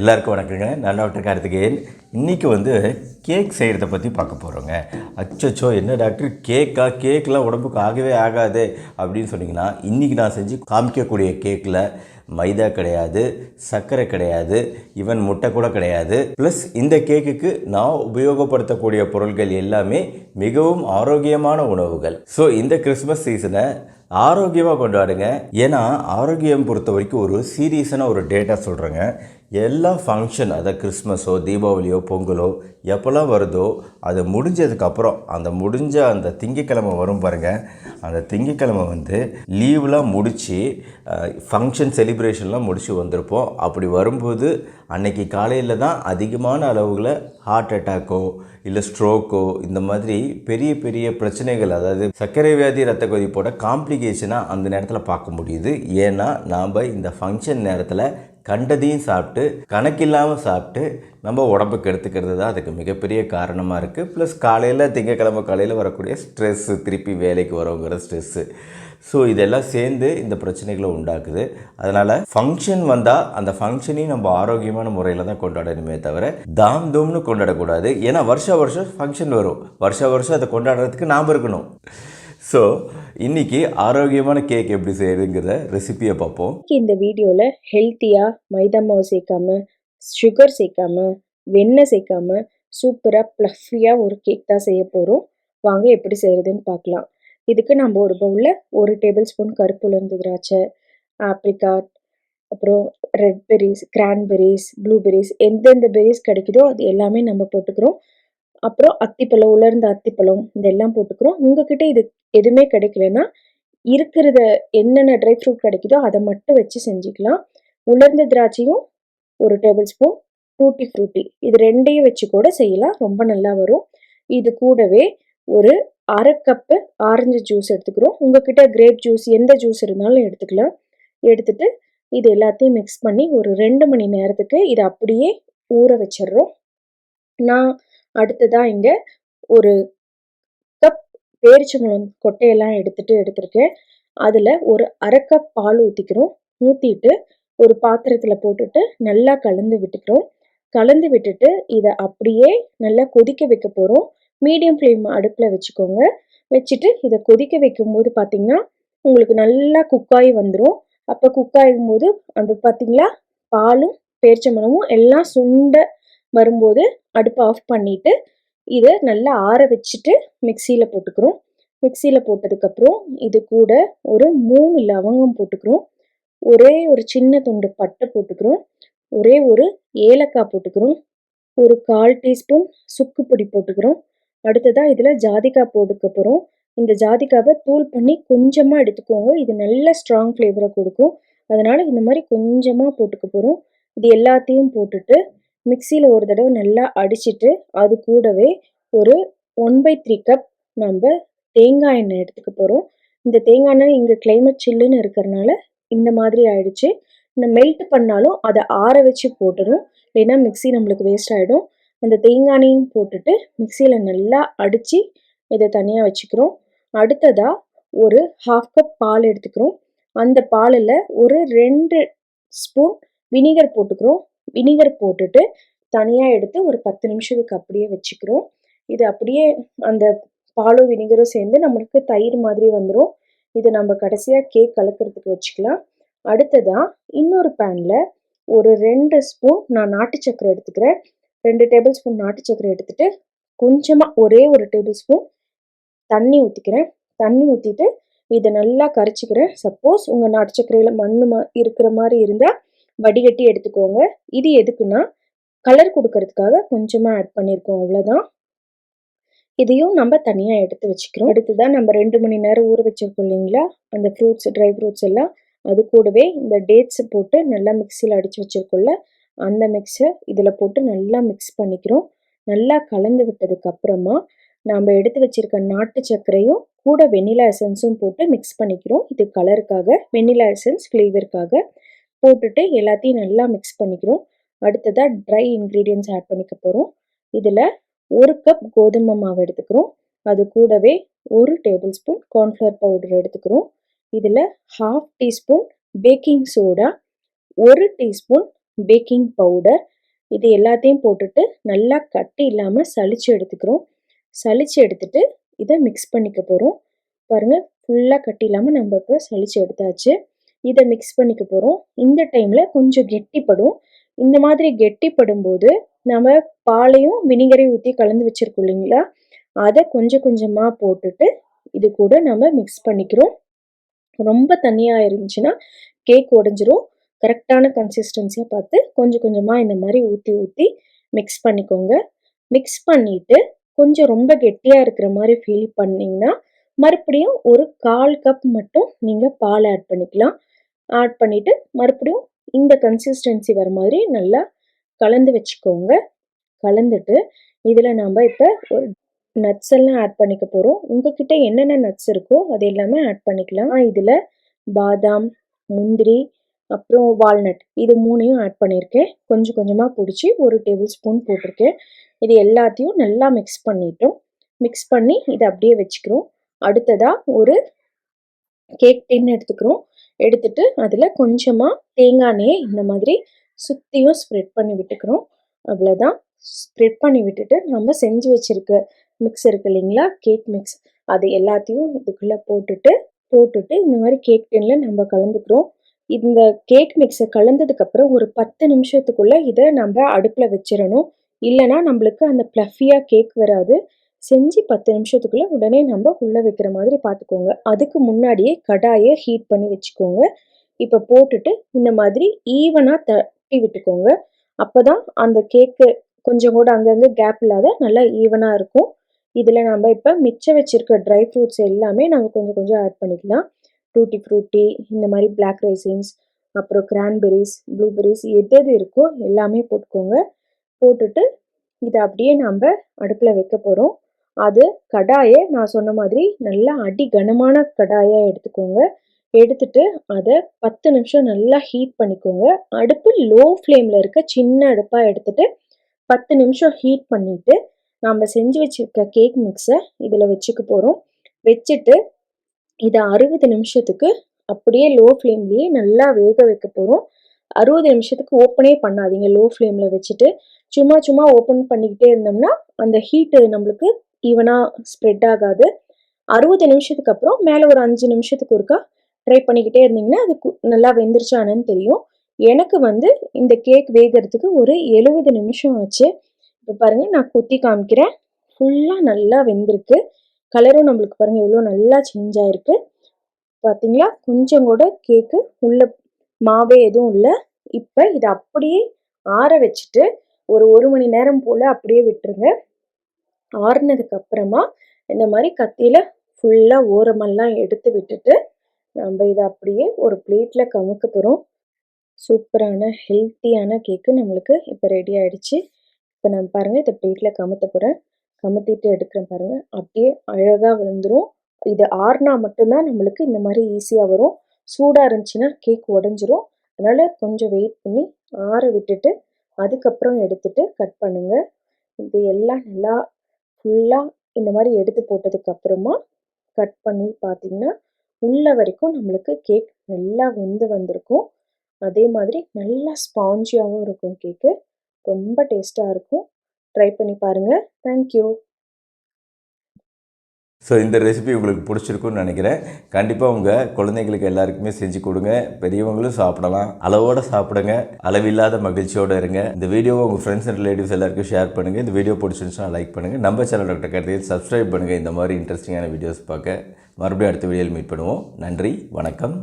எல்லாருக்கும் வணக்கங்க. நான் டாக்டர் கார்த்திகேயன். இன்றைக்கி வந்து கேக் செய்கிறத பற்றி பார்க்க போகிறோங்க. அச்சோ என்ன டாக்டர் கேக்கெலாம் உடம்புக்கு ஆகவே ஆகாது அப்படின்னு சொன்னிங்கன்னா, இன்றைக்கி நான் செஞ்சு காமிக்கக்கூடிய கேக்கில் மைதா கிடையாது, சர்க்கரை கிடையாது, ஈவன் முட்டை கூட கிடையாது. ப்ளஸ் இந்த கேக்குக்கு நான் உபயோகப்படுத்தக்கூடிய பொருட்கள் எல்லாமே மிகவும் ஆரோக்கியமான உணவுகள். ஸோ இந்த கிறிஸ்மஸ் சீசனை ஆரோக்கியமாக கொண்டாடுங்க. ஏன்னா ஆரோக்கியம் பொறுத்த வரைக்கும் ஒரு சீரியஸான ஒரு டேட்டா சொல்கிறேங்க. எல்லா ஃபங்க்ஷன், அதாவது கிறிஸ்மஸோ தீபாவளியோ பொங்கலோ எப்போல்லாம் வருதோ அது முடிஞ்சதுக்கப்புறம் அந்த திங்கக்கிழமை வரும் பாருங்கள். அந்த திங்கக்கிழமை வந்து லீவ்லாம் முடித்து ஃபங்க்ஷன் செலிப்ரேஷன்லாம் முடித்து வந்திருப்போம். அப்படி வரும்போது அன்னைக்கு காலையில் தான் அதிகமான அளவுகளை ஹார்ட் அட்டாக்கோ இல்லை ஸ்ட்ரோக்கோ இந்த மாதிரி பெரிய பெரிய பிரச்சனைகள், அதாவது சர்க்கரை வியாதி ரத்த கொதிப்போட காம்ப்ளிகேஷனாக அந்த நேரத்தில் பார்க்க முடியுது. ஏன்னா நாம் இந்த ஃபங்க்ஷன் நேரத்தில் கண்டதையும் சாப்பிட்டு கணக்கில்லாமல் சாப்பிட்டு நம்ம உடம்புக்கு எடுத்துக்கிறது தான் அதுக்கு மிகப்பெரிய காரணமாக இருக்குது. ப்ளஸ் திங்கக்கிழமை காலையில் வரக்கூடிய ஸ்ட்ரெஸ்ஸு, திருப்பி வேலைக்கு வரவங்கிற ஸ்ட்ரெஸ்ஸு, ஸோ இதெல்லாம் சேர்ந்து இந்த பிரச்சனைகளை உண்டாக்குது. அதனால் ஃபங்க்ஷன் வந்தால் அந்த ஃபங்க்ஷனையும் நம்ம ஆரோக்கியமான முறையில் தான் கொண்டாடணுமே தவிர தாம்னு கொண்டாடக்கூடாது. ஏன்னா வருஷம் ஃபங்க்ஷன் வரும், வருஷம் அதை கொண்டாடுறதுக்கு நாம் இருக்கணும். ஸோ இன்றைக்கி ஆரோக்கியமான கேக் எப்படி செய்யுதுங்கிற ரெசிபியை பார்ப்போம். இந்த வீடியோவில் ஹெல்த்தியாக மைதா மாவு சேர்க்காம, சுகர் சேர்க்காம, வெண்ணெய் சேர்க்காம சூப்பராக ப்ளஃபியாக ஒரு கேக் தான் செய்ய போகிறோம். வாங்க எப்படி செய்கிறதுன்னு பார்க்கலாம். இதுக்கு நம்ம ஒரு பவுலில் 1 டேபிள் ஸ்பூன் கருப்பு உலர்ந்த திராட்சை, ஆப்ரிகாட், அப்புறம் ரெட் பெரிஸ், கிரான்பெரிஸ், ப்ளூபெரிஸ், எந்தெந்த பெரிஸ் கிடைக்குதோ அது எல்லாமே நம்ம போட்டுக்கிறோம். அப்புறம் அத்திப்பழம், உலர்ந்த அத்திப்பழம் இதெல்லாம் போட்டுக்கிறோம். உங்ககிட்ட இது எதுவுமே கிடைக்கலன்னா இருக்கிறத என்னென்ன ட்ரை ஃப்ரூட் கிடைக்குதோ அதை மட்டும் வச்சு செஞ்சுக்கலாம். உலர்ந்த திராட்சையும் 1 டேபிள் ஸ்பூன், டூட்டி ஃப்ரூட்டி இது ரெண்டையும் வச்சு கூட செய்யலாம், ரொம்ப நல்லா வரும். இது கூடவே ஒரு 1/2 கப்பு ஆரஞ்சு ஜூஸ் எடுத்துக்கிறோம். உங்ககிட்ட கிரேப் ஜூஸ் எந்த ஜூஸ் இருந்தாலும் எடுத்துக்கலாம். எடுத்துட்டு இது எல்லாத்தையும் மிக்ஸ் பண்ணி ஒரு 2 மணி நேரத்துக்கு இதை அப்படியே ஊற வச்சிடுறோம். நான் அடுத்ததாக இங்கே ஒரு கப் பேரிச்சம்பழம் கொட்டையெல்லாம் எடுத்திருக்கேன். அதில் ஒரு 1/2 கப் பால் ஊற்றிக்கிறோம். ஊற்றிட்டு ஒரு பாத்திரத்தில் போட்டுட்டு நல்லா கலந்து விட்டுக்கிறோம். கலந்து விட்டுட்டு இதை அப்படியே நல்லா கொதிக்க வைக்க போகிறோம். மீடியம் ஃப்ளேம் அடுப்பில் வச்சுக்கோங்க. வச்சுட்டு இதை கொதிக்க வைக்கும்போது பார்த்திங்கன்னா உங்களுக்கு நல்லா குக்காகி வந்துடும். அப்போ குக்காகும் போது அந்த பார்த்திங்களா பாலும் பேரிச்சம்பழமும் எல்லாம் சுண்ட வரும்போது அடுப்பை ஆஃப் பண்ணிவிட்டு இதை நல்லா ஆற வச்சுட்டு மிக்சியில் போட்டுக்கிறோம். மிக்சியில் போட்டதுக்கப்புறம் இது கூட ஒரு 3 லவங்கம் போட்டுக்கிறோம். ஒரே ஒரு சின்ன துண்டு பட்டை போட்டுக்கிறோம். ஒரே ஒரு ஏலக்காய் போட்டுக்கிறோம். ஒரு 1/4 டீஸ்பூன் சுக்கு பொடி போட்டுக்கிறோம். அடுத்ததாக இதில் ஜாதிக்காய் போட்டுக்க போகிறோம். இந்த ஜாதிக்காவை தூள் பண்ணி கொஞ்சமாக எடுத்துக்கோங்க. இது நல்ல ஸ்ட்ராங் ஃப்ளேவரை கொடுக்கும். அதனால் இந்த மாதிரி கொஞ்சமாக போட்டுக்க போகிறோம். இது எல்லாத்தையும் போட்டுட்டு மிக்சியில் ஒரு தடவை நல்லா அடிச்சுட்டு அது கூடவே ஒரு 1/3 கப் நம்ம தேங்காய் எண்ணெய் எடுத்துக்க போகிறோம். இந்த தேங்காய் எண்ணெய் இங்கே கிளைமேட் சில்லுன்னு இருக்கிறனால இந்த மாதிரி ஆயிடுச்சு. இந்த மெல்ட் பண்ணாலும் அதை ஆற வச்சு போட்டுடும், இல்லைன்னா மிக்சி நம்மளுக்கு வேஸ்ட் ஆகிடும். அந்த தேங்காய் எண்ணெயும் போட்டுட்டு மிக்சியில் நல்லா அடித்து இதை தனியாக வச்சுக்கிறோம். அடுத்ததாக ஒரு 1/2 கப் பால் எடுத்துக்கிறோம். அந்த பாலில் ஒரு 2 ஸ்பூன் வினிகர் போட்டுக்கிறோம். வினிகர் போட்டுட்டு தனியாக எடுத்து ஒரு 10 நிமிஷத்துக்கு அப்படியே வச்சுக்கிறோம். இது அப்படியே அந்த பாலும் வினிகரும் சேர்ந்து நம்மளுக்கு தயிர் மாதிரி வந்துடும். இது நம்ம கடைசியாக கேக் கலக்கிறதுக்கு வச்சுக்கலாம். அடுத்ததாக இன்னொரு பேனில் ஒரு 2 ஸ்பூன் நான் நாட்டு சக்கரை எடுத்துக்கிறேன். 2 டேபிள் ஸ்பூன் நாட்டு சக்கரை எடுத்துகிட்டு கொஞ்சமாக ஒரே ஒரு டேபிள் ஸ்பூன் தண்ணி ஊற்றிக்கிறேன். தண்ணி ஊற்றிட்டு இதை நல்லா கரைச்சிக்கிறேன். சப்போஸ் உங்கள் நாட்டு சக்கரையில் மண் இருக்கிற மாதிரி இருந்தால் வடிகட்டி எடுத்துக்கோங்க. இது எதுக்குன்னா கலர் கொடுக்கறதுக்காக கொஞ்சமாக ஆட் பண்ணியிருக்கோம், அவ்வளோதான். இதையும் நம்ம தனியாக எடுத்து வச்சுக்கிறோம். அடுத்துதான் நம்ம 2 மணி நேரம் ஊற வச்சிருக்கோம் இல்லைங்களா, அந்த ஃப்ரூட்ஸ், ட்ரை ஃப்ரூட்ஸ் எல்லாம் அது கூடவே இந்த டேட்ஸை போட்டு நல்லா மிக்சியில் அடித்து வச்சுருக்கோம்ல அந்த மிக்ஸை இதில் போட்டு நல்லா மிக்ஸ் பண்ணிக்கிறோம். நல்லா கலந்து விட்டதுக்கப்புறமா நம்ம எடுத்து வச்சுருக்க நாட்டு சர்க்கரையும் கூட வெண்ணிலா எசன்ஸும் போட்டு மிக்ஸ் பண்ணிக்கிறோம். இது கலருக்காக, வெண்ணிலா எசன்ஸ் ஃப்ளேவருக்காக போட்டுட்டு எல்லாத்தையும் நல்லா மிக்ஸ் பண்ணிக்கிறோம். அடுத்ததாக ட்ரை இன்க்ரீடியன்ட்ஸ் ஆட் பண்ணிக்க போகிறோம். இதில் 1 கப் கோதுமை மாவு எடுத்துக்கிறோம். அது கூடவே 1 டேபிள் ஸ்பூன் கார்ன்ஃப்ளவர் பவுடர் எடுத்துக்கிறோம். இதில் 1/2 teaspoon baking soda, 1 teaspoon baking powder. இது எல்லாத்தையும் போட்டுட்டு நல்லா கட்டி இல்லாமல் சலிச்சு எடுத்துக்கிறோம். சலிச்சு எடுத்துட்டு இதை மிக்ஸ் பண்ணிக்க போகிறோம். பாருங்கள், ஃபுல்லாக கட்டி இல்லாமல் நம்ம இப்போ சலிச்சு எடுத்தாச்சு. இதை மிக்ஸ் பண்ணிக்க போகிறோம். இந்த டைமில் கொஞ்சம் கெட்டிப்படும். இந்த மாதிரி கெட்டிப்படும்போது நம்ம பாலையும் வினிகரையும் ஊற்றி கலந்து வச்சுருக்கோம் இல்லைங்களா, அதை கொஞ்சம் கொஞ்சமாக போட்டுட்டு இது கூட நம்ம மிக்ஸ் பண்ணிக்கிறோம். ரொம்ப தண்ணியாக இருந்துச்சுன்னா கேக் உடஞ்சிரும். கரெக்டான கன்சிஸ்டன்சியாக பார்த்து கொஞ்சம் கொஞ்சமாக இந்த மாதிரி ஊற்றி ஊற்றி மிக்ஸ் பண்ணிக்கோங்க. மிக்ஸ் பண்ணிவிட்டு கொஞ்சம் ரொம்ப கெட்டியாக இருக்கிற மாதிரி ஃபீல் பண்ணிங்கன்னா மறுபடியும் ஒரு 1/4 கப் மட்டும் நீங்கள் பால் ஆட் பண்ணிக்கலாம். ஆட் பண்ணிவிட்டு மறுபடியும் இந்த கன்சிஸ்டன்சி வர மாதிரி நல்லா கலந்து வச்சுக்கோங்க. கலந்துட்டு இதில் நம்ம இப்போ ஒரு நட்ஸ் எல்லாம் ஆட் பண்ணிக்க போகிறோம். உங்ககிட்ட என்னென்ன நட்ஸ் இருக்கோ அது எல்லாமே ஆட் பண்ணிக்கலாம். இதில் பாதாம், முந்திரி, அப்புறம் வால்நட், இது 3யும் ஆட் பண்ணியிருக்கேன். கொஞ்சம் கொஞ்சமாக பிடிச்சி 1 டேபிள் ஸ்பூன் போட்டிருக்கேன். இது எல்லாத்தையும் நல்லா மிக்ஸ் பண்ணிட்டோம். மிக்ஸ் பண்ணி இதை அப்படியே வச்சுக்கிறோம். அடுத்ததாக ஒரு கேக் டின் எடுத்துக்கிறோம். எடுத்துட்டு அதில் கொஞ்சமாக தேங்காய் எண்ணெயை இந்த மாதிரி சுற்றியும் ஸ்ப்ரெட் பண்ணி விட்டுக்கிறோம். அவ்வளோதான். ஸ்ப்ரெட் பண்ணி விட்டுட்டு நம்ம செஞ்சு வச்சுருக்க மிக்ஸ் இருக்கு இல்லைங்களா, கேக் மிக்ஸ், அது எல்லாத்தையும் இதுக்குள்ளே போட்டுட்டு இந்த மாதிரி கேக் டின்னில் நம்ம கலந்துக்கிறோம். இந்த கேக் மிக்ஸை கலந்ததுக்கப்புறம் ஒரு 10 நிமிஷத்துக்குள்ளே இதை நம்ம அடுப்பில் வச்சிடணும். இல்லைனா நம்மளுக்கு அந்த ப்ளஃபியாக கேக் வராது. செஞ்சு 10 நிமிஷத்துக்குள்ளே உடனே நம்ம உள்ளே வைக்கிற மாதிரி பார்த்துக்கோங்க. அதுக்கு முன்னாடியே கடாயை ஹீட் பண்ணி வச்சுக்கோங்க. இப்போ போட்டுட்டு இந்த மாதிரி ஈவனாக தட்டி விட்டுக்கோங்க. அப்போ தான் அந்த கேக்கு கொஞ்சம் கூட அங்கங்கே கேப் இல்லாத நல்லா ஈவனாக இருக்கும். இதில் நம்ம இப்போ மிச்சம் வச்சுருக்க ட்ரை ஃப்ரூட்ஸ் எல்லாமே நாங்கள் கொஞ்சம் கொஞ்சம் ஆட் பண்ணிக்கலாம். டூட்டி ஃப்ரூட்டி, இந்த மாதிரி பிளாக் ரைசின்ஸ், அப்புறம் கிரான்பெரிஸ், ப்ளூபெரிஸ், எது எது இருக்கோ எல்லாமே போட்டுக்கோங்க. போட்டுட்டு இதை அப்படியே நம்ம அடுப்பில் வைக்க போகிறோம். அது கடாயை நான் சொன்ன மாதிரி நல்லா அடி கனமான கடாயாக எடுத்துக்கோங்க. எடுத்துட்டு அதை 10 நிமிஷம் நல்லா ஹீட் பண்ணிக்கோங்க. அடுப்பு லோ ஃப்ளேமில் இருக்க சின்ன அடுப்பாக எடுத்துட்டு 10 நிமிஷம் ஹீட் பண்ணிவிட்டு நம்ம செஞ்சு வச்சுருக்க கேக் மிக்ஸை இதில் வச்சுக்க போகிறோம். வச்சுட்டு இதை 60 நிமிஷத்துக்கு அப்படியே லோ ஃப்ளேம்லேயே நல்லா வேக வைக்க போகிறோம். 60 நிமிஷத்துக்கு ஓப்பனே பண்ணாதீங்க. லோ ஃப்ளேமில் வச்சுட்டு சும்மா ஓப்பன் பண்ணிக்கிட்டே இருந்தோம்னா அந்த ஹீட்டு நம்மளுக்கு ஈவனாக ஸ்ப்ரெட் ஆகாது. 60 நிமிஷத்துக்கு அப்புறம் மேலே ஒரு 5 நிமிஷத்துக்கு ஒருக்கா ட்ரை பண்ணிக்கிட்டே இருந்தீங்கன்னா அது நல்லா வெந்துருச்சானு தெரியும். எனக்கு இந்த கேக் வேகிறதுக்கு ஒரு 70 நிமிஷம் ஆச்சு. இப்போ பாருங்கள், நான் குத்தி காமிக்கிறேன். ஃபுல்லாக நல்லா வெந்திருக்கு. கலரும் நம்மளுக்கு பாருங்கள் எவ்வளோ நல்லா சேஞ்ச் ஆகிருக்கு. பார்த்தீங்களா, கொஞ்சம் கூட கேக்கு உள்ள மாவே எதுவும் இல்லை. இப்போ இதை அப்படியே ஆற வச்சுட்டு ஒரு 1 மணி நேரம் போல் அப்படியே விட்டுருங்க. ஆறுனதுக்கு அப்புறமா இந்த மாதிரி கத்தியில் ஃபுல்லாக ஓரமெல்லாம் எடுத்து விட்டுட்டு நம்ம இதை அப்படியே ஒரு பிளேட்டில் கமுக்க போகிறோம். சூப்பரான ஹெல்த்தியான கேக்கு நம்மளுக்கு இப்போ ரெடி ஆகிடுச்சு. இப்போ நான் பாருங்கள் இதை பிளேட்டில் கமுத்த போகிறேன். கமுத்திட்டு எடுக்கிறேன் பாருங்கள், அப்படியே அழகாக விழுந்துடும். இது ஆறுனா மட்டும்தான் நம்மளுக்கு இந்த மாதிரி ஈஸியாக வரும். சூடாக இருந்துச்சுன்னா கேக் உடஞ்சிரும். அதனால் கொஞ்சம் வெயிட் பண்ணி ஆற விட்டுட்டு அதுக்கப்புறம் எடுத்துட்டு கட் பண்ணுங்கள். இது எல்லாம் நல்லா ஃபுல்லாக இந்த மாதிரி எடுத்து போட்டதுக்கப்புறமா கட் பண்ணி பார்த்தீங்கன்னா உள்ள வரைக்கும் நம்மளுக்கு கேக் நல்லா வெந்து வந்திருக்கும். அதே மாதிரி நல்லா ஸ்பாஞ்சியாகவும் இருக்கும் கேக்கு. ரொம்ப டேஸ்ட்டாக இருக்கும். ட்ரை பண்ணி பாருங்கள். தேங்க்யூ. ஸோ இந்த ரெசிபி உங்களுக்கு பிடிச்சிருக்குன்னு நினைக்கிறேன். கண்டிப்பாக உங்கள் குழந்தைங்களுக்கு எல்லாருக்குமே செஞ்சு கொடுங்க. பெரியவங்களும் சாப்பிடலாம். அளவோடு சாப்பிடுங்க. அளவில்லாத மகிழ்ச்சியோடு இருங்க. இந்த வீடியோவை உங்கள் ஃப்ரெண்ட்ஸ் அண்ட் ரிலேட்டிவ்ஸ் எல்லாருக்கும் ஷேர் பண்ணுங்கள். இந்த வீடியோ பிடிச்சிருந்துச்சுன்னா லைக் பண்ணுங்கள். நம்ம சேனல் டாக்டர் கார்த்திகேயன் சப்ஸ்கிரைப் பண்ணுங்கள். இந்த மாதிரி இன்ட்ரெஸ்டிங்கான வீடியோஸ் பார்க்க மறுபடியும் அடுத்த வீடியோவில் மீட் பண்ணுவோம். நன்றி, வணக்கம்.